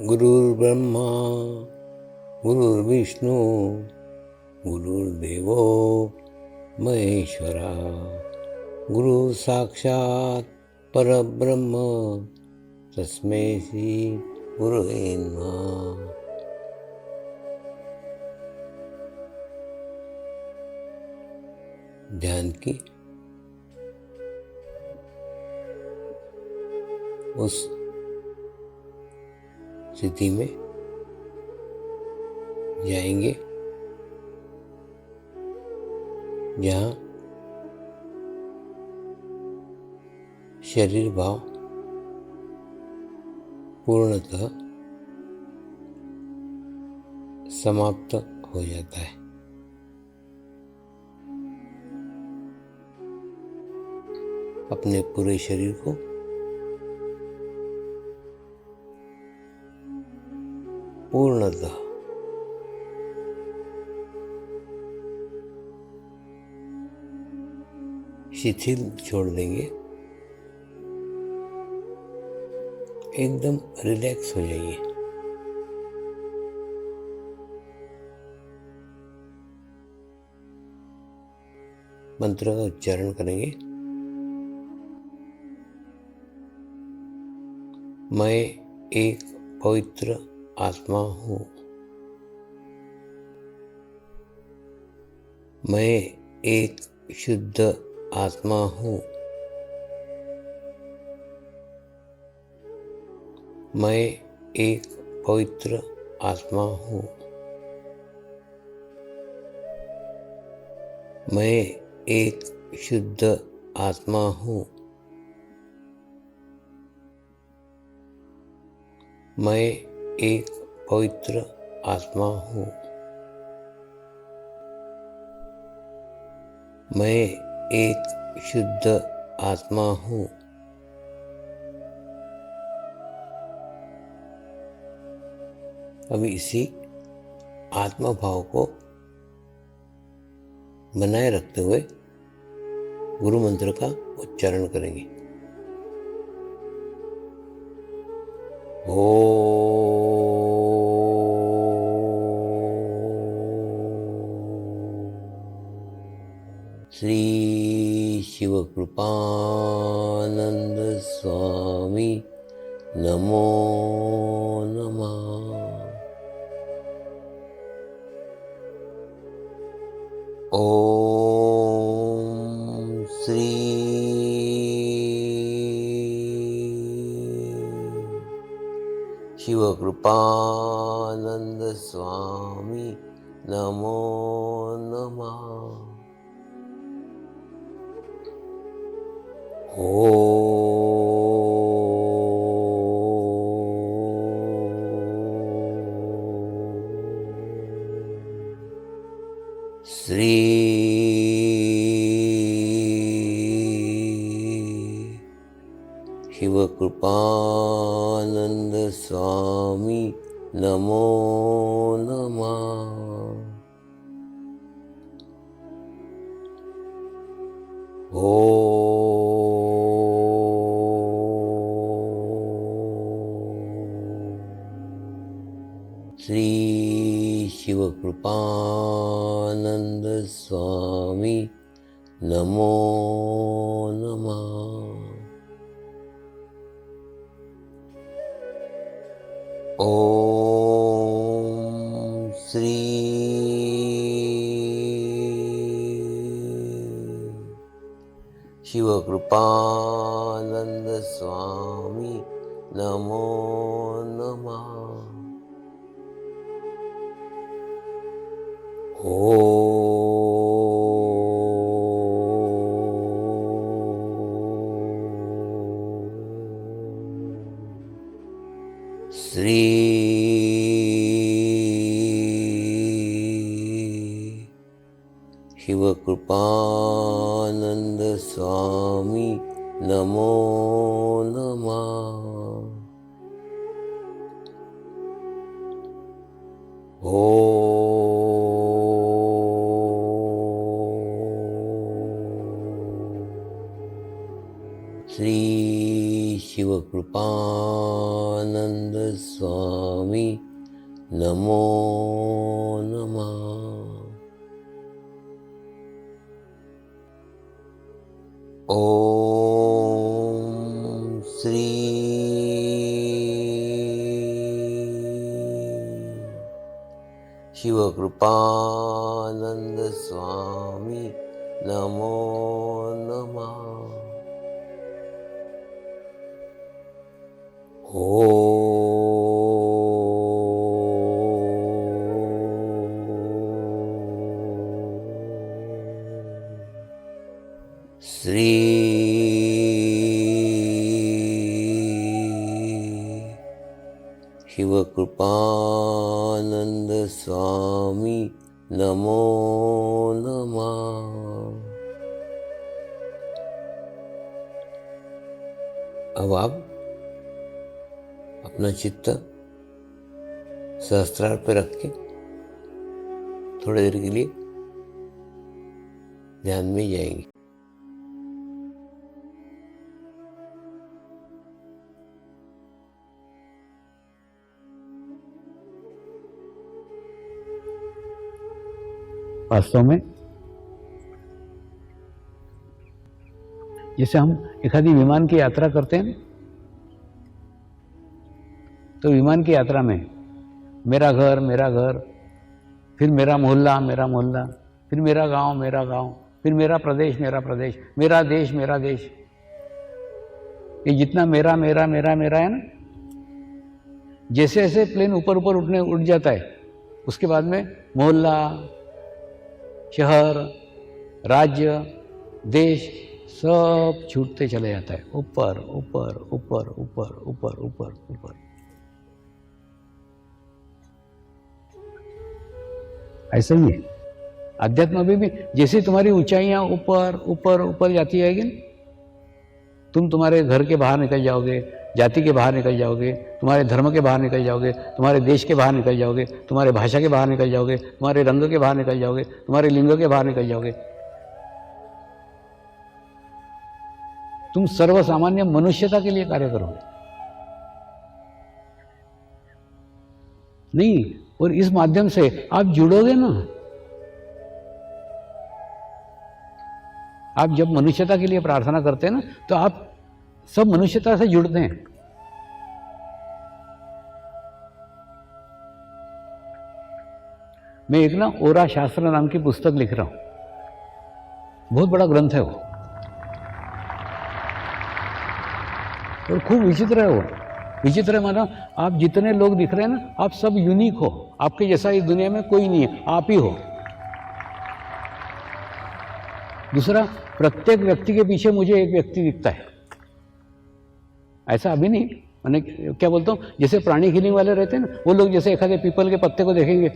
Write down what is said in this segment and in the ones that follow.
गुरुर्ब्रह्मा गुरुर्विष्णू गुरुर्देवो महेश्वरा गुरु साक्षात परब्रह्म तस्मै श्री गुरुवे नमः। ध्यान की उस स्थिति में जाएंगे जहाँ शरीर भाव पूर्णतः समाप्त हो जाता है। अपने पूरे शरीर को पूर्णतः शिथिल छोड़ देंगे, एकदम रिलैक्स हो जाइए। मंत्र का उच्चारण करेंगे। मैं एक पवित्र आत्मा हूँ। मैं एक शुद्ध आत्मा हूँ। मैं एक पवित्र आत्मा हूँ। मैं एक शुद्ध आत्मा हूँ। मैं एक पवित्र आत्मा हूँ। मैं एक शुद्ध आत्मा हूँ। अभी इसी आत्मा भाव को बनाए रखते हुए गुरु मंत्र का उच्चारण करेंगे। श्री शिवकृपानंद स्वामी नमो नमः। ओम श्री शिवकृपानंद स्वामी नमो नमः। श्री शिवकृपानंद स्वामी नमो नमः। श्री शिवकृपानंद स्वामी नमो नमः। ओम श्री शिवकृपानंद स्वामी नमो नमः। श्री शिवकृपानंद स्वामी नमो नमः। श्री शिव कृपानंद स्वामी नमो नमः। ओम श्री शिव कृपानंद स्वामी नमो नमः। श्री शिव कृपानंद स्वामी नमो नमः। अब आप अपना चित्त सहस्त्रार पे रख के थोड़ी देर के लिए ध्यान में जाएंगे। वास्तव में जैसे हम एखादी विमान की यात्रा करते हैं तो विमान की यात्रा में मेरा घर, फिर मेरा मोहल्ला, फिर मेरा गांव, फिर मेरा प्रदेश, मेरा देश, ये जितना मेरा है ना, जैसे जैसे प्लेन ऊपर उठ जाता है उसके बाद में मोहल्ला, शहर, राज्य, देश सब छूटते चले जाता है ऊपर। ऐसा ही है अध्यात्म में भी जैसे तुम्हारी ऊंचाइयां ऊपर जाती जाएगी ना, तुम तुम्हारे घर के बाहर निकल जाओगे, जाति के बाहर निकल जाओगे, तुम्हारे धर्म के बाहर निकल जाओगे, तुम्हारे देश के बाहर निकल जाओगे, तुम्हारे भाषा के बाहर निकल जाओगे, तुम्हारे रंग के बाहर निकल जाओगे, तुम्हारे लिंग के बाहर निकल जाओगे। तुम सर्वसामान्य मनुष्यता के लिए कार्य करोगे नहीं, और इस माध्यम से आप जुड़ोगे ना। आप जब मनुष्यता के लिए प्रार्थना करते हैं ना तो आप सब मनुष्यता से जुड़ते हैं। मैं एक ना ओरा शास्त्र नाम की पुस्तक लिख रहा हूं, बहुत बड़ा ग्रंथ है वो, और खूब विचित्र है वो। विचित्र है माना आप जितने लोग दिख रहे हैं ना, आप सब यूनिक हो, आपके जैसा इस दुनिया में कोई नहीं है, आप ही हो। दूसरा, प्रत्येक व्यक्ति के पीछे मुझे एक व्यक्ति दिखता है। ऐसा अभी नहीं, मैंने क्या बोलता हूँ, जैसे प्राणी हीलिंग वाले रहते हैं ना, वो लोग जैसे एक आधे पीपल के पत्ते को देखेंगे,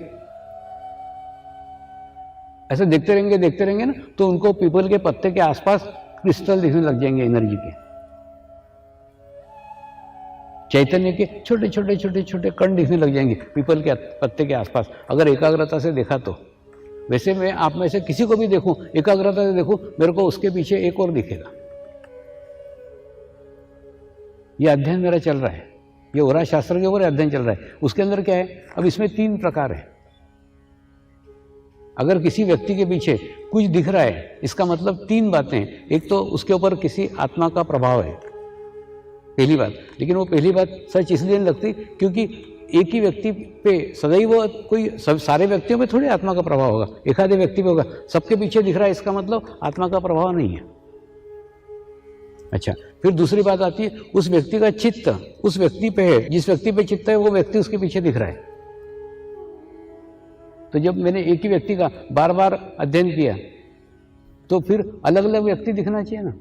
ऐसे देखते रहेंगे ना, तो उनको पीपल के पत्ते के आसपास क्रिस्टल दिखने लग जाएंगे, एनर्जी के, चैतन्य के छोटे कण दिखने लग जाएंगे पीपल के पत्ते के आसपास, अगर एकाग्रता से देखा तो। वैसे मैं आप में से किसी को भी देखूं, एकाग्रता से देखूं, मेरे को उसके पीछे एक और दिखेगा। ये अध्ययन मेरा चल रहा है, ये ओरा शास्त्र के ऊपर अध्ययन चल रहा है। उसके अंदर क्या है, अब इसमें 3 प्रकार है। अगर किसी व्यक्ति के पीछे कुछ दिख रहा है, इसका मतलब 3 बातें। एक तो उसके ऊपर किसी आत्मा का प्रभाव है, पहली बात। लेकिन वो पहली बात सच इसलिए नहीं लगती क्योंकि एक ही व्यक्ति पे सदैव कोई सारे व्यक्तियों पे थोड़ी आत्मा का प्रभाव होगा, एक आधे व्यक्ति पे होगा। सबके पीछे दिख रहा है, इसका मतलब आत्मा का प्रभाव नहीं है। अच्छा, फिर दूसरी बात आती है, उस व्यक्ति का चित्त उस व्यक्ति पे है, जिस व्यक्ति पे चित्त है वो व्यक्ति उसके पीछे दिख रहा है। तो जब मैंने एक ही व्यक्ति का बार बार अध्ययन किया तो फिर अलग अलग व्यक्ति दिखना चाहिए ना।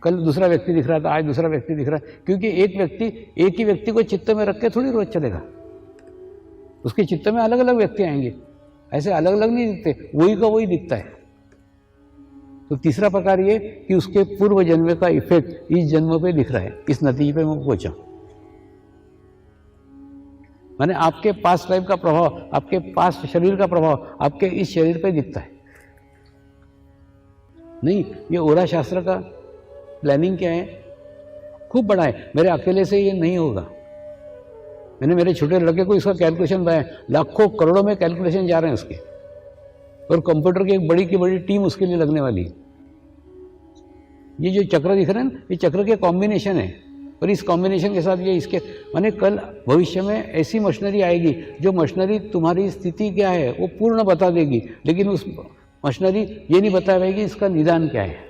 कल दूसरा व्यक्ति दिख रहा था, आज दूसरा व्यक्ति दिख रहा है, क्योंकि एक ही व्यक्ति को चित्त में रख के थोड़ी रोज चलेगा। उसके चित्त में अलग अलग व्यक्ति आएंगे, ऐसे अलग अलग नहीं दिखते, वही का वही दिखता है। तो तीसरा प्रकार ये कि उसके पूर्व जन्म का इफेक्ट इस जन्म पे दिख रहा है। इस नतीजे पे मैं पहुंचा, माने आपके पास्ट लाइफ का प्रभाव, आपके पास्ट शरीर का प्रभाव आपके इस शरीर पे दिखता है। नहीं, ये ओरा शास्त्र का प्लानिंग क्या है, खूब बड़ा है, मेरे अकेले से ये नहीं होगा। मैंने मेरे छोटे लड़के को इसका कैलकुलेशन बताया, लाखों करोड़ों में कैलकुलेशन जा रहे हैं उसके, और कंप्यूटर की एक बड़ी की बड़ी टीम उसके लिए लगने वाली है। ये जो चक्र दिख रहे हैं ना, ये चक्र के कॉम्बिनेशन है, और इस कॉम्बिनेशन के साथ ये इसके माने कल भविष्य में ऐसी मशीनरी आएगी जो मशीनरी तुम्हारी स्थिति क्या है वो पूर्ण बता देगी, लेकिन उस मशीनरी ये नहीं बता पाएगी इसका निदान क्या है।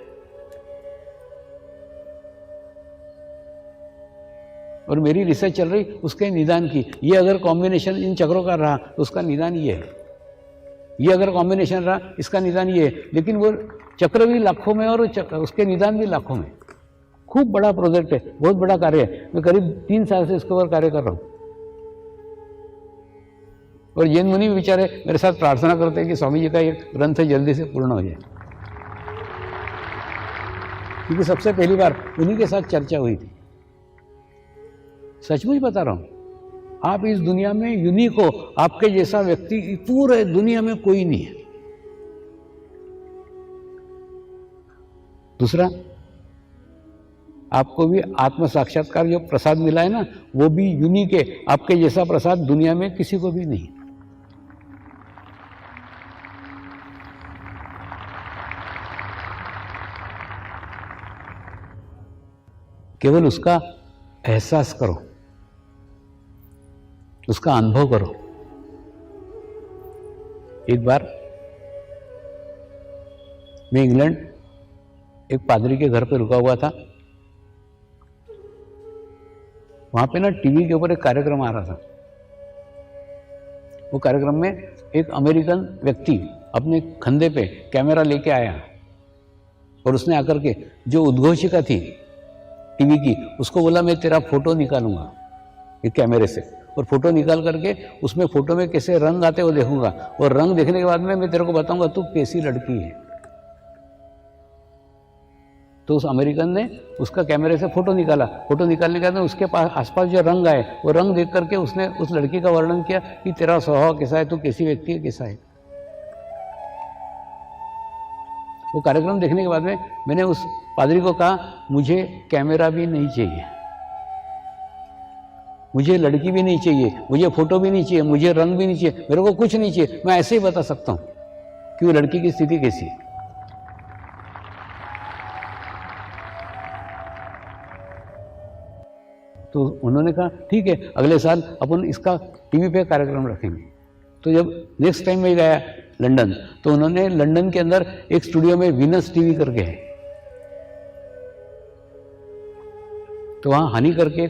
और मेरी रिसर्च चल रही उसके निदान की। ये अगर कॉम्बिनेशन इन चक्रों का रहा तो उसका निदान ये है, ये अगर कॉम्बिनेशन रहा इसका निदान ये है। लेकिन वो चक्र भी लाखों में और उसके निदान भी लाखों में। खूब बड़ा प्रोजेक्ट है, बहुत बड़ा कार्य है। मैं करीब 3 साल से इसके ऊपर कार्य कर रहा हूँ। और जैन मुनि बेचारे मेरे साथ प्रार्थना करते हैं कि स्वामी जी का ये ग्रंथ जल्दी से पूर्ण हो जाए, क्योंकि सबसे पहली बार उन्हीं के साथ चर्चा हुई थी। सचमुच बता रहा हूं, आप इस दुनिया में यूनिक हो, आपके जैसा व्यक्ति पूरे दुनिया में कोई नहीं है। दूसरा, आपको भी आत्म साक्षात्कार जो प्रसाद मिला है ना, वो भी यूनिक है। आपके जैसा प्रसाद दुनिया में किसी को भी नहीं। केवल उसका एहसास करो, उसका अनुभव करो। एक बार मैं इंग्लैंड एक पादरी के घर पे रुका हुआ था। वहां पे ना टीवी के ऊपर एक कार्यक्रम आ रहा था। वो कार्यक्रम में एक अमेरिकन व्यक्ति अपने कंधे पे कैमरा लेके आया, और उसने आकर के जो उद्घोषिका थी टीवी की, उसको बोला मैं तेरा फोटो निकालूंगा एक कैमरे से, और फोटो निकाल करके उसमें फोटो में कैसे रंग आते वो देखूंगा, और रंग देखने के बाद में मैं तेरे को बताऊंगा तू कैसी लड़की है। तो उस अमेरिकन ने उसका कैमरे से फोटो निकाला। फोटो निकालने के बाद उसके पास आसपास जो रंग आए वो रंग देख करके उसने उस लड़की का वर्णन किया कि तेरा स्वभाव कैसा है, तू कैसी व्यक्ति है, कैसा है। वो कार्यक्रम देखने के बाद में मैंने उस पादरी को कहा, मुझे कैमरा भी नहीं चाहिए, मुझे लड़की भी नहीं चाहिए, मुझे फोटो भी नहीं चाहिए, मुझे रंग भी नहीं चाहिए, मेरे को कुछ नहीं चाहिए। मैं ऐसे ही बता सकता हूं कि वो लड़की की स्थिति कैसी है। तो उन्होंने कहा ठीक है, अगले साल अपन इसका टीवी पे कार्यक्रम रखेंगे। तो जब नेक्स्ट टाइम मैं गया लंदन, तो उन्होंने लंदन के अंदर एक स्टूडियो में वीनस टीवी करके है, तो वहाँ हनी करके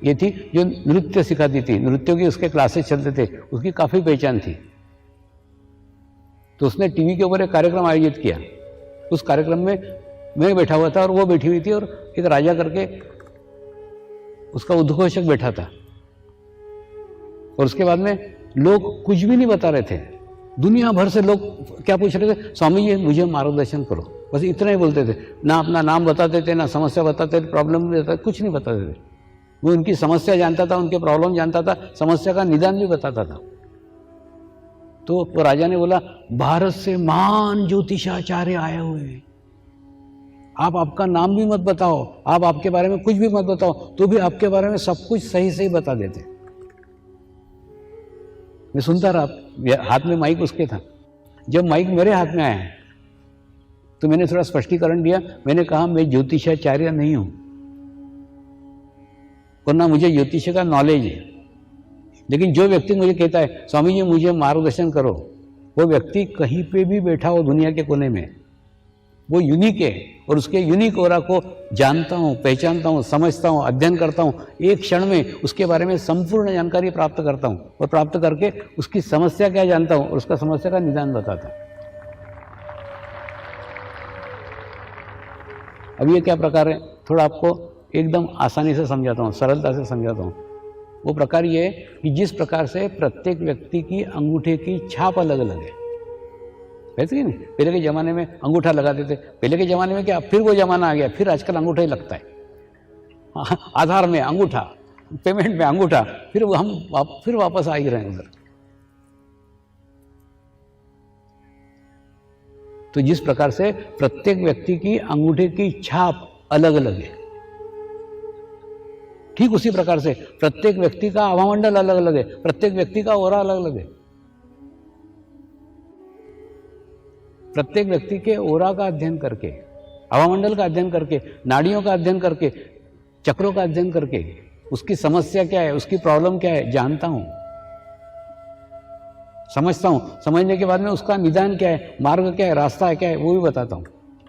ये थी जो नृत्य सिखाती थी, नृत्यों की उसके क्लासेस चलते थे, उसकी काफ़ी पहचान थी। तो उसने टीवी के ऊपर एक कार्यक्रम आयोजित किया। उस कार्यक्रम में मैं बैठा हुआ था और वो बैठी हुई थी, और एक राजा करके उसका उद्घोषक बैठा था। और उसके बाद में लोग कुछ भी नहीं बता रहे थे। दुनिया भर से लोग क्या पूछ रहे थे, स्वामी जी मुझे मार्गदर्शन करो, बस इतना ही बोलते थे। ना अपना नाम बताते थे, ना समस्या बताते थे, प्रॉब्लम भी बताते, कुछ नहीं बताते थे। वो उनकी समस्या जानता था, उनके प्रॉब्लम जानता था, समस्या का निदान भी बताता था। तो वो राजा ने बोला, भारत से महान ज्योतिषाचार्य आए हुए हैं, आप आपका नाम भी मत बताओ, आप आपके बारे में कुछ भी मत बताओ, तो भी आपके बारे में सब कुछ सही सही बता देते। मैं सुनता रहा, हाथ में माइक उसके था। जब माइक मेरे हाथ में आया तो मैंने थोड़ा स्पष्टीकरण दिया। मैंने कहा मैं ज्योतिषाचार्य नहीं हूं, और ना मुझे ज्योतिष का नॉलेज है, लेकिन जो व्यक्ति मुझे कहता है स्वामी जी मुझे मार्गदर्शन करो, वो व्यक्ति कहीं पे भी बैठा हो दुनिया के कोने में, वो यूनिक है, और उसके यूनिक ऑरा को जानता हूँ, पहचानता हूँ, समझता हूँ, अध्ययन करता हूँ। एक क्षण में उसके बारे में संपूर्ण जानकारी प्राप्त करता हूँ, और प्राप्त करके उसकी समस्या क्या जानता हूँ, और उसका समस्या का निदान बताता हूँ। अब ये क्या प्रकार है, थोड़ा आपको एकदम आसानी से समझाता हूँ, सरलता से समझाता हूँ। वो प्रकार ये है कि जिस प्रकार से प्रत्येक व्यक्ति की अंगूठे की छाप अलग अलग है, वैसे ही नहीं। पहले के ज़माने में अंगूठा लगाते थे, पहले के ज़माने में क्या, फिर वो ज़माना आ गया, फिर आजकल अंगूठा ही लगता है। आधार में अंगूठा, पेमेंट में अंगूठा, फिर हम फिर वापस आ ही रहे हैं उधर। तो जिस प्रकार से प्रत्येक व्यक्ति की अंगूठे की छाप अलग अलग है, ठीक उसी प्रकार से प्रत्येक व्यक्ति का आभामंडल अलग अलग है, प्रत्येक व्यक्ति का ओरा अलग अलग है। प्रत्येक व्यक्ति के ओरा का अध्ययन करके, आभामंडल का अध्ययन करके, नाड़ियों का अध्ययन करके, चक्रों का अध्ययन करके, उसकी समस्या क्या है, उसकी प्रॉब्लम क्या है, जानता हूं, समझता हूं। समझने के बाद में उसका निदान क्या है, मार्ग क्या है, रास्ता है क्या है, वो भी बताता हूं।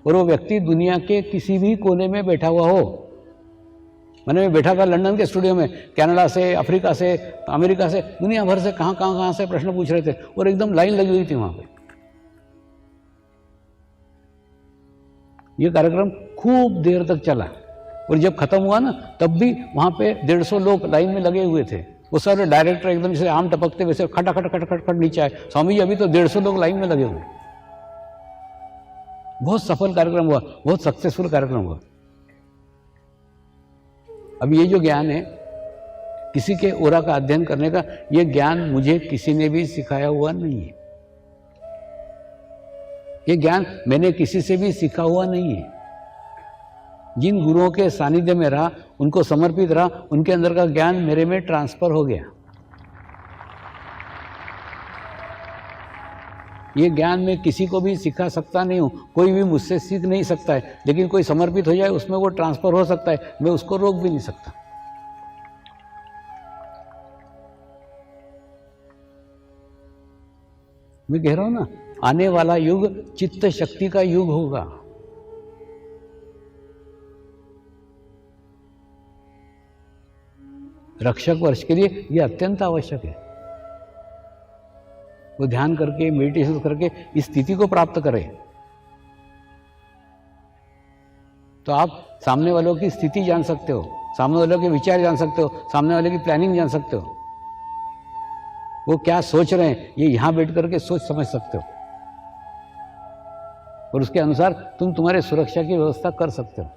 और वो व्यक्ति दुनिया के किसी भी कोने में बैठा हुआ हो। मैंने मैं बैठा था लंदन के स्टूडियो में, कनाडा से, अफ्रीका से, अमेरिका से, दुनिया भर से कहां से प्रश्न पूछ रहे थे और एकदम लाइन लगी हुई थी वहां पे। ये कार्यक्रम खूब देर तक चला और जब खत्म हुआ ना, तब भी वहां पे 150 लोग लाइन में लगे हुए थे। वो सारे डायरेक्टर एकदम जैसे आम टपकते वैसे खट खट खट खट खट नीचे आए, स्वामी जी अभी तो 150 लोग लाइन में लगे हुए। बहुत सफल कार्यक्रम हुआ, बहुत सक्सेसफुल कार्यक्रम हुआ। अब ये जो ज्ञान है किसी के ओरा का अध्ययन करने का, ये ज्ञान मुझे किसी ने भी सिखाया हुआ नहीं है। ये ज्ञान मैंने किसी से भी सीखा हुआ नहीं है। जिन गुरुओं के सानिध्य में रहा, उनको समर्पित रहा, उनके अंदर का ज्ञान मेरे में ट्रांसफर हो गया। ये ज्ञान मैं किसी को भी सिखा सकता नहीं हूं, कोई भी मुझसे सीख नहीं सकता है, लेकिन कोई समर्पित हो जाए उसमें वो ट्रांसफर हो सकता है, मैं उसको रोक भी नहीं सकता। मैं कह रहा हूं ना, आने वाला युग चित्त शक्ति का युग होगा। रक्षक वर्ष के लिए यह अत्यंत आवश्यक है। वो ध्यान करके, मेडिटेशन करके इस स्थिति को प्राप्त करें, तो आप सामने वालों की स्थिति जान सकते हो, सामने वालों के विचार जान सकते हो, सामने वाले की प्लानिंग जान सकते हो, वो क्या सोच रहे हैं ये यहां बैठ करके सोच समझ सकते हो, और उसके अनुसार तुम तुम्हारे सुरक्षा की व्यवस्था कर सकते हो।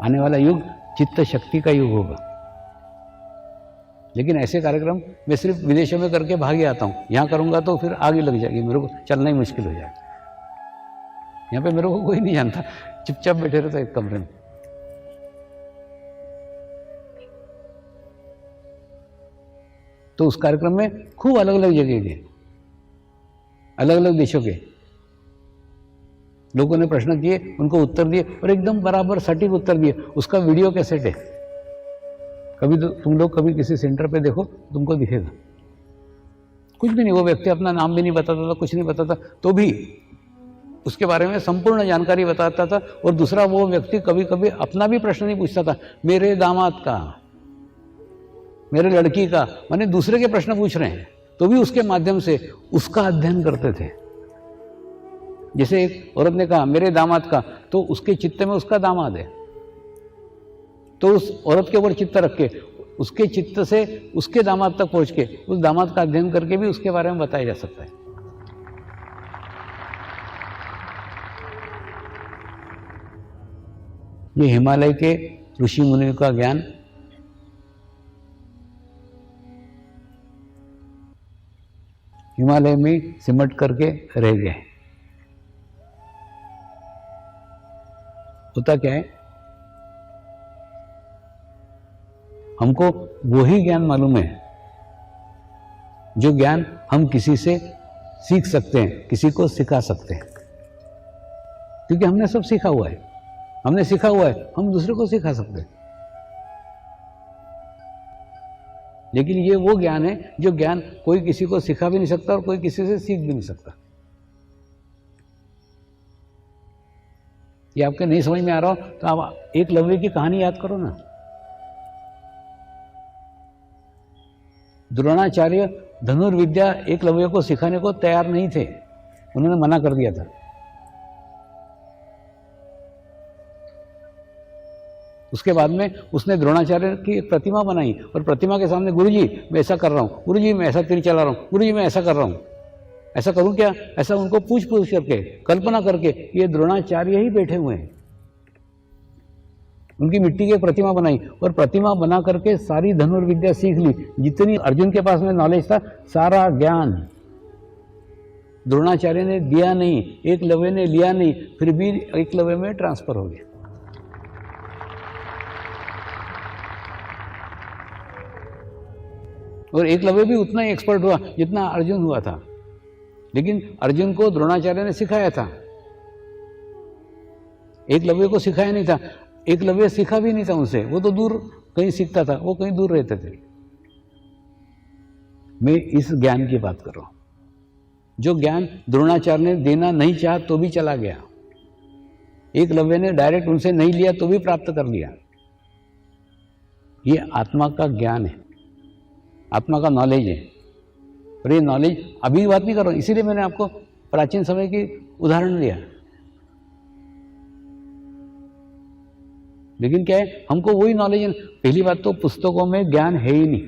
आने वाला युग चित्त शक्ति का युग होगा। लेकिन ऐसे कार्यक्रम मैं सिर्फ विदेशों में करके भाग आता हूँ, यहाँ करूँगा तो फिर आगे लग जाएगी, मेरे को चलना ही मुश्किल हो जाएगा। यहाँ पे मेरे को कोई नहीं जानता, चुपचाप बैठे रहता एक कमरे में। तो उस कार्यक्रम में खूब अलग अलग जगह के, अलग अलग देशों के लोगों ने प्रश्न किए, उनको उत्तर दिए और एकदम बराबर सटीक उत्तर दिए। उसका वीडियो कैसेट है, कभी तो तुम लोग कभी किसी सेंटर पे देखो, तुमको दिखेगा। कुछ भी नहीं, वो व्यक्ति अपना नाम भी नहीं बताता था, कुछ नहीं बताता, तो भी उसके बारे में संपूर्ण जानकारी बताता था। और दूसरा, वो व्यक्ति कभी कभी अपना भी प्रश्न नहीं पूछता था, मेरे दामाद का, मेरे लड़की का, माने दूसरे के प्रश्न पूछ रहे हैं, तो भी उसके माध्यम से उसका अध्ययन करते थे। जैसे एक औरत ने कहा मेरे दामाद का, तो उसके चित्त में उसका दामाद है, तो उस औरत के ऊपर चित्त रख के, उसके चित्त से उसके दामाद तक पहुंच के, उस दामाद का अध्ययन करके भी उसके बारे में बताया जा सकता है। ये हिमालय के ऋषि मुनियों का ज्ञान हिमालय में सिमट करके रह गए। होता क्या है, हमको वही ज्ञान मालूम है जो ज्ञान हम किसी से सीख सकते हैं, किसी को सिखा सकते हैं, क्योंकि हमने सब सीखा हुआ है, हमने सीखा हुआ है, हम दूसरे को सिखा सकते हैं। लेकिन ये वो ज्ञान है जो ज्ञान कोई किसी को सिखा भी नहीं सकता और कोई किसी से सीख भी नहीं सकता। ये आपके नहीं समझ में आ रहा हो तो आप एकलव्य की कहानी याद करो ना। द्रोणाचार्य धनुर्विद्या एकलव्य को सिखाने को तैयार नहीं थे, उन्होंने मना कर दिया था। उसके बाद में उसने द्रोणाचार्य की एक प्रतिमा बनाई और प्रतिमा के सामने, गुरुजी मैं ऐसा कर रहा हूँ, गुरुजी मैं ऐसा तीर चला रहा हूँ, गुरुजी मैं ऐसा कर रहा हूँ, ऐसा करूं क्या, ऐसा उनको पूछ करके, कल्पना करके, ये द्रोणाचार्य ही बैठे हुए हैं। उनकी मिट्टी की प्रतिमा बनाई और प्रतिमा बना करके सारी धनुर्विद्या सीख ली। जितनी अर्जुन के पास में नॉलेज था, सारा ज्ञान द्रोणाचार्य ने दिया नहीं, एकलव्य ने लिया नहीं, फिर भी एकलव्य में ट्रांसफर हो गया। और एकलव्य भी उतना ही एक्सपर्ट हुआ जितना अर्जुन हुआ था, लेकिन अर्जुन को द्रोणाचार्य ने सिखाया था, एकलव्य को सिखाया नहीं था। एकलव्य सीखा भी नहीं था उनसे, वो तो दूर कहीं सीखता था, वो कहीं दूर रहते थे। मैं इस ज्ञान की बात कर रहा हूं, जो ज्ञान द्रोणाचार्य ने देना नहीं चाहा तो भी चला गया, एकलव्य ने डायरेक्ट उनसे नहीं लिया तो भी प्राप्त कर लिया। ये आत्मा का ज्ञान है, आत्मा का नॉलेज है। और ये नॉलेज अभी बात नहीं कर रहा हूं, इसीलिए मैंने आपको प्राचीन समय की उदाहरण दिया। लेकिन क्या है, हमको वही नॉलेज है। पहली बात तो पुस्तकों में ज्ञान है ही नहीं।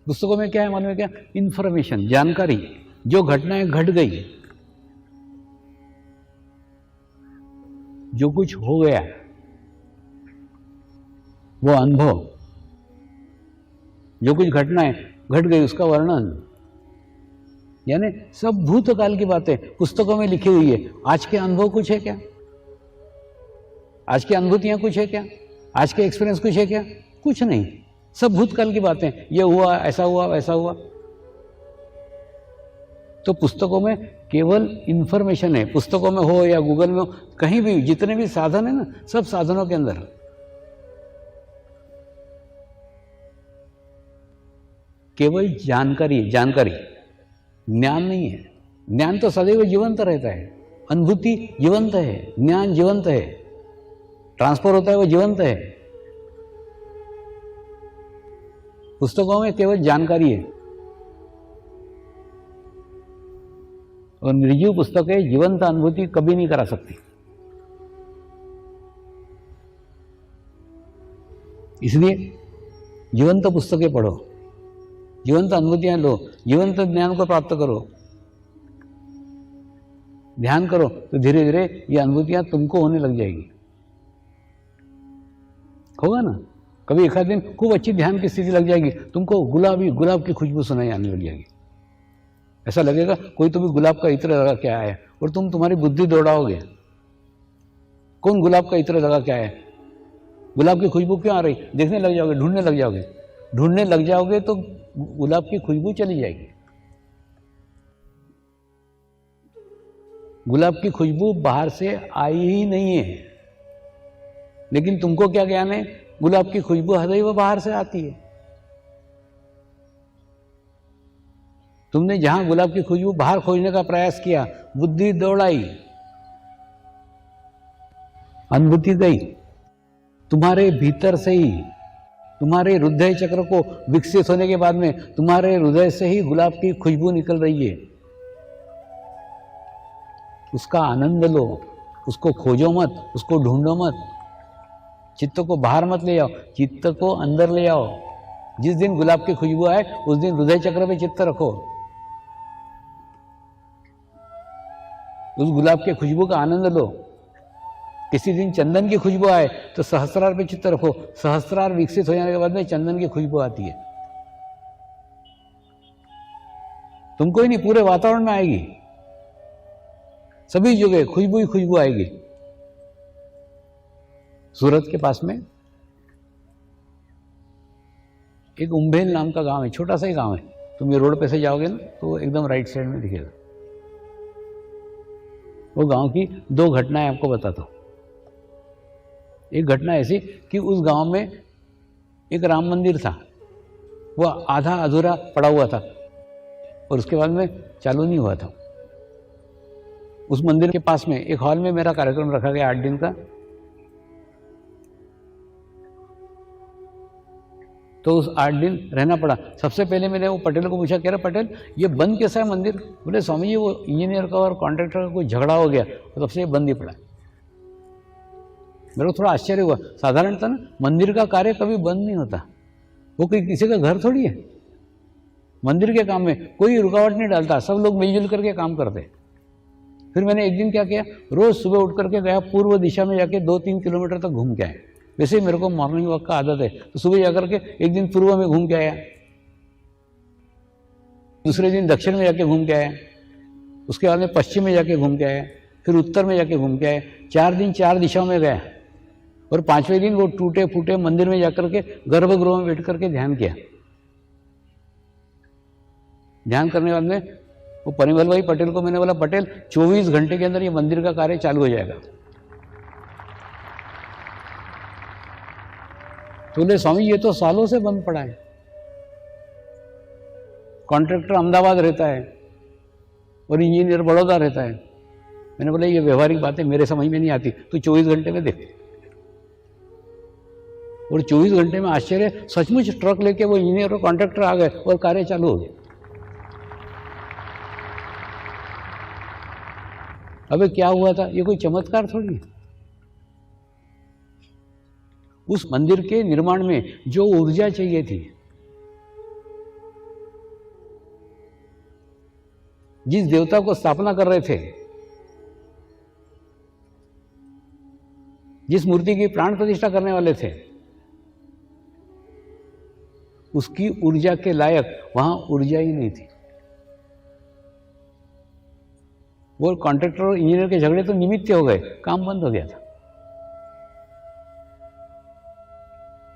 पुस्तकों में क्या है मालूम है क्या? इंफॉर्मेशन, जानकारी, जो घटनाएं घट गई, जो कुछ हो गया, वो अनुभव, जो कुछ घटनाएं घट गई उसका वर्णन, यानी सब भूतकाल की बातें पुस्तकों में लिखी हुई है। आज के अनुभव कुछ है क्या? आज की अनुभूतियां कुछ है क्या? आज के एक्सपीरियंस कुछ है क्या? कुछ नहीं, सब भूतकाल की बातें। ये हुआ, ऐसा हुआ, वैसा हुआ। तो पुस्तकों में केवल इंफॉर्मेशन है, पुस्तकों में हो या गूगल में हो, कहीं भी जितने भी साधन है ना, सब साधनों के अंदर केवल जानकारी, जानकारी, ज्ञान नहीं है। ज्ञान तो सदैव जीवंत रहता है, अनुभूति जीवंत है, ज्ञान जीवंत है, ट्रांसफर होता है वो जीवंत है। पुस्तकों में केवल जानकारी है, और निर्जीव पुस्तकें जीवंत अनुभूति कभी नहीं करा सकती। इसलिए जीवंत पुस्तकें पढ़ो, जीवंत अनुभूतियां लो, जीवंत ज्ञान को प्राप्त करो, ध्यान करो, तो धीरे धीरे ये अनुभूतियां तुमको होने लग जाएगी। होगा ना, कभी एक आध दिन खूब अच्छी ध्यान की स्थिति लग जाएगी, तुमको गुलाब की खुशबू सुनाई आने लग जाएगी। ऐसा लगेगा कोई तो भी गुलाब का इत्र लगा के आया है, और तुम तुम्हारी बुद्धि दौड़ाओगे, कौन गुलाब का इत्र लगा के आया है, गुलाब की खुशबू क्यों आ रही, देखने लग जाओगे, ढूंढने लग जाओगे तो गुलाब की खुशबू चली जाएगी। गुलाब की खुशबू बाहर से आई ही नहीं है, लेकिन तुमको क्या ज्ञान है, गुलाब की खुशबू सदैव बाहर से आती है। तुमने जहां गुलाब की खुशबू बाहर खोजने का प्रयास किया, बुद्धि दौड़ाई, अनुभूति गई, तुम्हारे भीतर से ही, तुम्हारे हृदय चक्र को विकसित होने के बाद में तुम्हारे हृदय से ही गुलाब की खुशबू निकल रही है। उसका आनंद लो, उसको खोजो मत, उसको ढूंढो मत, चित्त को बाहर मत ले आओ, चित्त को अंदर ले आओ। जिस दिन गुलाब की खुशबू आए उस दिन हृदय चक्र पे चित्त रखो, उस गुलाब की खुशबू का आनंद लो। किसी दिन चंदन की खुशबू आए तो सहस्रार पे चित्त रखो, सहस्रार विकसित हो जाने के बाद में चंदन की खुशबू आती है, तुमको ही नहीं पूरे वातावरण में आएगी, सभी जगह खुशबू ही खुशबू आएगी। सूरत के पास में एक उम्भेल नाम का गांव है, छोटा सा ही गांव है। तुम ये रोड पे से जाओगे ना तो एकदम राइट साइड में दिखेगा। वो गांव की दो घटनाएं आपको बताता हूं। एक घटना ऐसी कि उस गांव में एक राम मंदिर था, वो आधा अधूरा पड़ा हुआ था और उसके बाद में चालू नहीं हुआ था। उस मंदिर के पास में एक हॉल में मेरा कार्यक्रम रखा गया 8 दिन का। तो उस 8 दिन रहना पड़ा। सबसे पहले मैंने वो पटेल को पूछा, कह रहा पटेल ये बंद कैसा है मंदिर? बोले स्वामी जी वो इंजीनियर का और कॉन्ट्रैक्टर का कोई झगड़ा हो गया तो तब से ये बंद ही पड़ा। मेरे को थोड़ा आश्चर्य हुआ, साधारणतः ना मंदिर का कार्य कभी बंद नहीं होता, वो कोई किसी का घर थोड़ी है। मंदिर के काम में कोई रुकावट नहीं डालता, सब लोग मिलजुल करके काम करते। फिर मैंने एक दिन क्या किया, रोज सुबह उठ करके गया, पूर्व दिशा में जाके 2-3 किलोमीटर तक घूम के आए। वैसे ही मेरे को मॉर्निंग वॉक का आदत है, तो सुबह जाकर के एक दिन पूर्व में घूम के आया। दूसरे दिन दक्षिण में जाके घूम के आए, उसके बाद में पश्चिम में जाके घूम के आए, फिर उत्तर में जाके घूम के आए। 4 दिन 4 दिशाओं में गया और 5वें दिन वो टूटे फूटे मंदिर में जाकर के गर्भगृह में बैठ करके ध्यान किया। ध्यान करने के बाद में वो परिमल भाई पटेल को मैंने बोला, पटेल 24 घंटे के अंदर ये मंदिर का कार्य चालू हो जाएगा। तो बोले स्वामी ये तो सालों से बंद पड़ा है, कॉन्ट्रैक्टर अहमदाबाद रहता है और इंजीनियर बड़ौदा रहता है। मैंने बोला ये व्यवहारिक बातें मेरे समझ में नहीं आती, तो 24 घंटे में देख। और 24 घंटे में आश्चर्य, सचमुच ट्रक लेके वो इंजीनियर और कॉन्ट्रैक्टर आ गए और कार्य चालू हो गया। अबे क्या हुआ था, ये कोई चमत्कार थोड़ी है। उस मंदिर के निर्माण में जो ऊर्जा चाहिए थी, जिस देवता को स्थापना कर रहे थे, जिस मूर्ति की प्राण प्रतिष्ठा करने वाले थे, उसकी ऊर्जा के लायक वहां ऊर्जा ही नहीं थी। वो कॉन्ट्रैक्टर और इंजीनियर के झगड़े तो निमित्त हो गए, काम बंद हो गया था।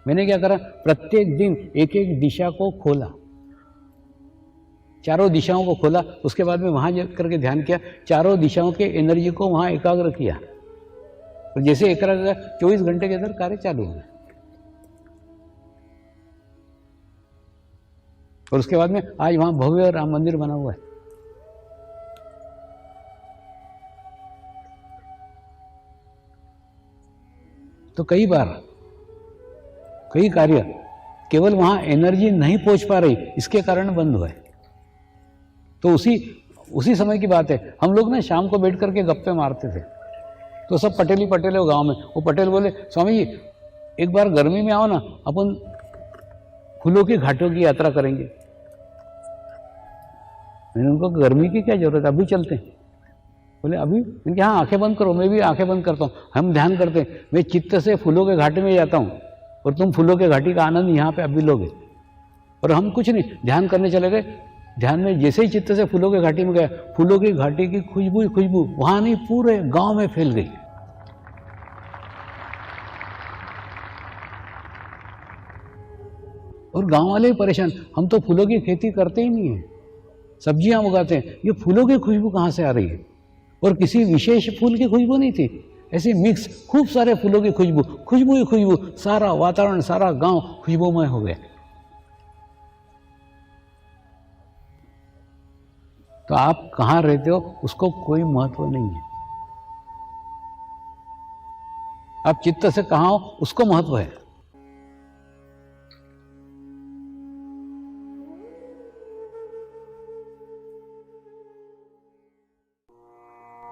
मैंने क्या करा, प्रत्येक दिन एक एक दिशा को खोला, चारों दिशाओं को खोला। उसके बाद में वहां जाकर के ध्यान किया, चारों दिशाओं के एनर्जी को वहां एकाग्र किया और जैसे एकाग्र 24 घंटे के अंदर कार्य चालू हो गया। और उसके बाद में आज वहां भव्य राम मंदिर बना हुआ है। तो कई बार कई कार्य केवल वहां एनर्जी नहीं पहुंच पा रही, इसके कारण बंद हुआ है। तो उसी समय की बात है, हम लोग ना शाम को बैठ करके गप्पे मारते थे, तो सब पटेल ही पटेल है गांव में। वो पटेल बोले, स्वामी जी एक बार गर्मी में आओ ना, अपन फूलों की घाटों की यात्रा करेंगे। मैंने उनको, गर्मी की क्या जरूरत है, अभी चलते हैं। बोले अभी? इनके हाँ, आंखें बंद करो। मैं भी आंखें बंद करता हूँ, हम ध्यान करते हैं। मैं चित्त से फूलों के घाटी में जाता हूँ और तुम फूलों के घाटी का आनंद यहाँ पे अभी लोगे। और हम कुछ नहीं, ध्यान करने चले गए। ध्यान में जैसे ही चित्त से फूलों के घाटी में गया, फूलों की घाटी की खुशबू वहां नहीं, पूरे गांव में फैल गई। और गांव वाले ही परेशान, हम तो फूलों की खेती करते ही नहीं है, सब्जियां उगाते हैं, ये फूलों की खुशबू कहां से आ रही है? और किसी विशेष फूल की खुशबू नहीं थी, ऐसे मिक्स खूब सारे फूलों की खुशबू ही खुशबू, सारा वातावरण, सारा गांव खुशबूमय हो गया। तो आप कहां रहते हो उसको कोई महत्व नहीं है, आप चित्त से कहां हो उसको महत्व है।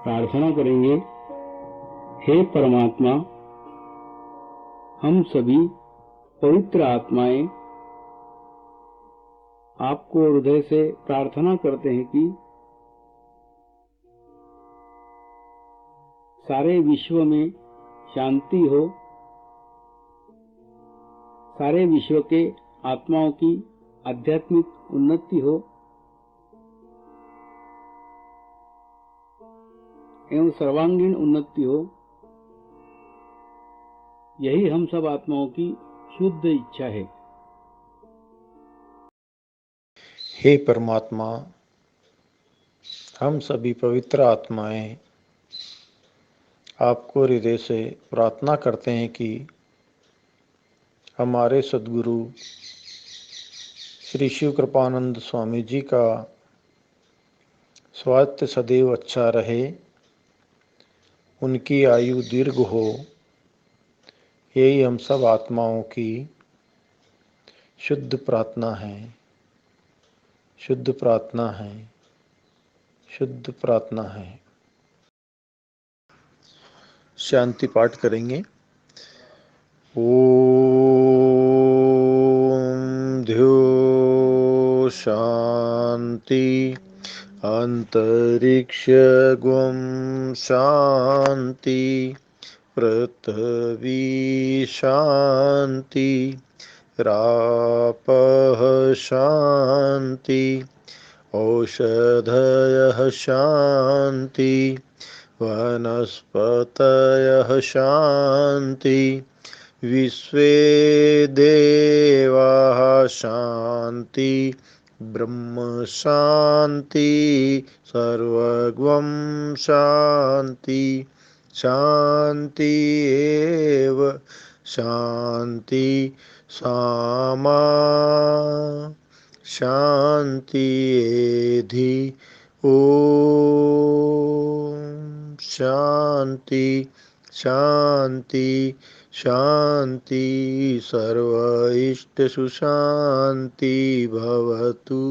प्रार्थना करेंगे। हे परमात्मा, हम सभी पवित्र आत्माएं आपको हृदय से प्रार्थना करते हैं कि सारे विश्व में शांति हो, सारे विश्व के आत्माओं की आध्यात्मिक उन्नति हो एवं सर्वांगीण उन्नति हो। यही हम सब आत्माओं की शुद्ध इच्छा है। हे परमात्मा, हम सभी पवित्र आत्माएं आपको हृदय से प्रार्थना करते हैं कि हमारे सद्गुरु श्री शिव कृपानंद स्वामी जी का स्वास्थ्य सदैव अच्छा रहे, उनकी आयु दीर्घ हो। यही हम सब आत्माओं की शुद्ध प्रार्थना है, शुद्ध प्रार्थना है, शुद्ध प्रार्थना है। शांति पाठ करेंगे। ओम ध्यो शांति अंतरिक्ष गुम शांति पृथ्वी शांति रापः शांति औषधयः शान्ति वनस्पतयः शान्ति विश्वे देवाः शान्ति ब्रह्म शान्ति सर्वगं शान्ति शान्ति एव शान्ति सामा शान्ति एधि ॐ शान्ति शान्ति शान्ति सर्व इष्टसु शान्ति भवतु।